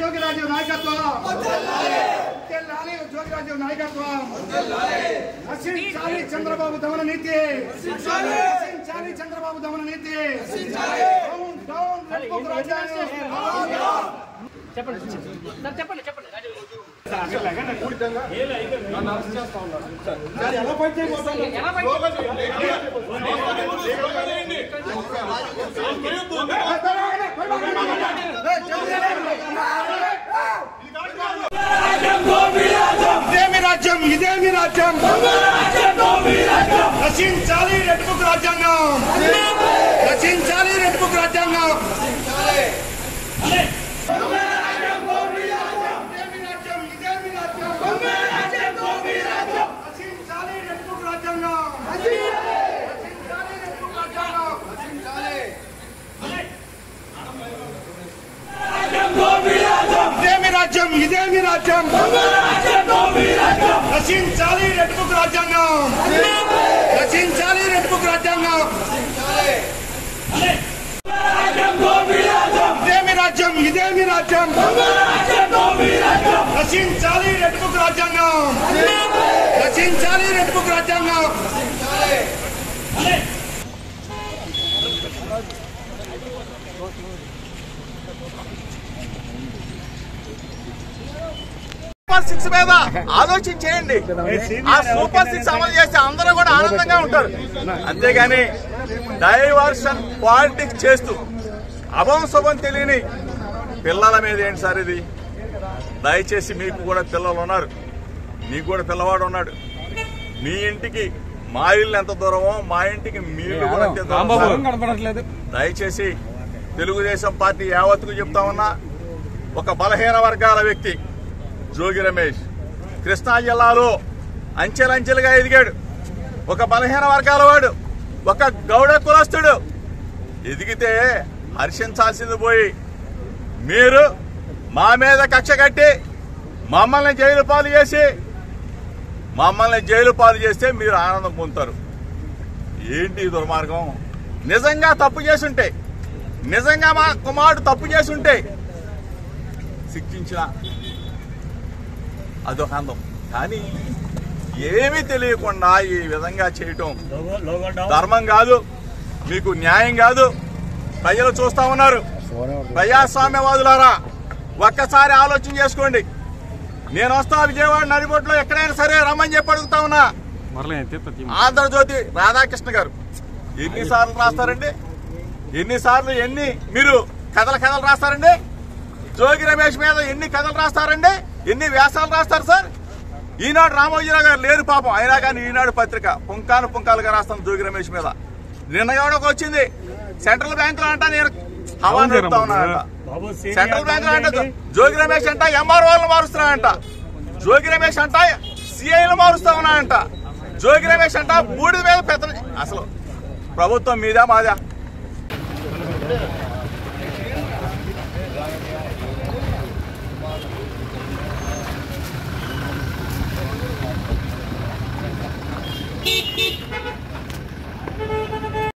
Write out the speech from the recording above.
జోగిరాజు నాయకత్వం, జోగిరాజు నాయకత్వం, నశించాలి చంద్రబాబు దమన నీతి, నశించాలి చంద్రబాబు దమన నీతి. చెప్పండి చెప్పండి చెప్పండి ఇదేమి రాజ్యం, ఇదేమి రాజ్యం, రచించాలి రెడ్ బుక్ రాజ్యాంగం, రచించాలి రెడ్ బుక్ రాజ్యాంగం. ఇదేమి రాజ్యం, ఇదేమి రాజ్యం, రచించాలి రెడ్ బుక్ రాజ్యాంగం, రచించాలి రెడ్ బుక్ రాజ్యాంగం. ఇదేమి రాజ్యం, ఇదేమి రాజ్యం, రచించాలి రెడ్ బుక్ రాజ్యాంగం, రచించాలి రెడ్ బుక్ రాజ్యాంగం. సూపర్ 6 మీద ఆలోచన చేయండి. ఆ సూపర్ 6 అమలు చేస్తే అందరూ కూడా ఆనందంగా ఉంటారు. అంతేగాని డైవర్షన్ పాలిటిక్స్ చేస్తూ అభం శుభం తెలియని పిల్లల మీద ఏంటి సార్ ఇది? దయచేసి మీకు కూడా పిల్లలు ఉన్నారు, మీకు కూడా పిల్లవాడు ఉన్నాడు. మీ ఇంటికి మా ఇల్లు ఎంత దూరమో మా ఇంటికి మీ ఇల్లు కూడా అంతే దూరం. దయచేసి తెలుగుదేశం పార్టీ యావత్తుకు చెప్తా ఉన్నా, ఒక బలహీన వర్గాల వ్యక్తి జోగి రమేష్ కృష్ణా జిల్లాలో అంచెలంచెలుగా ఎదిగాడు. ఒక బలహీన వర్గాల వాడు, ఒక గౌడ కులస్తుడు ఎదిగితే హర్షించాల్సింది పోయి మీరు మా మీద కక్ష కట్టి మమ్మల్ని జైలు పాలు చేస్తే మీరు ఆనందం పొందుతారు. ఏంటి దుర్మార్గం? నిజంగా తప్పు చేసుంటే, నిజంగా మా కుమారుడు తప్పు చేసుంటే శిక్షించిన అదొక అందం. కానీ ఏమీ తెలియకుండా ఈ విధంగా చేయటం ధర్మం కాదు, మీకు న్యాయం కాదు. ప్రజలు చూస్తా ఉన్నారు. ప్రజాస్వామ్యవాదులారా, ఒక్కసారి ఆలోచన చేసుకోండి. నేను వస్తా విజయవాడ నడిబొట్లో ఎక్కడైనా సరే రమ్మని చెప్పి అడుగుతా ఉన్నా. ఆంధ్రజ్యోతి రాధాకృష్ణ గారు ఎన్నిసార్లు రాస్తారండి? ఎన్ని మీరు కథలు రాస్తారండి? జోగి రమేష్ మీద ఎన్ని కథలు రాస్తారండి? ఎన్ని వ్యాసాలు రాస్తారు సార్? ఈనాడు రామోజీరావు గారు లేరు పాపం, అయినా కానీ ఈనాడు పత్రిక పుంకాలుగా రాస్తాను జోగి రమేష్ మీద. నిన్న ఎవడొక వచ్చింది సెంట్రల్ బ్యాంక్ లో అంట, నేను హవా చెప్తా ఉన్నానంట. సెంట్రల్ బ్యాంక్ లో అంట జోగి రమేష్ అంట ఎంఆర్ఓలను మారుస్తున్నానంట, జోగి రమేష్ అంట సిఐలు మారుస్తా ఉన్నానంట, జోగి రమేష్ అంట బూడిద మీద పెద్ద. అసలు ప్రభుత్వం మీదా మాదా?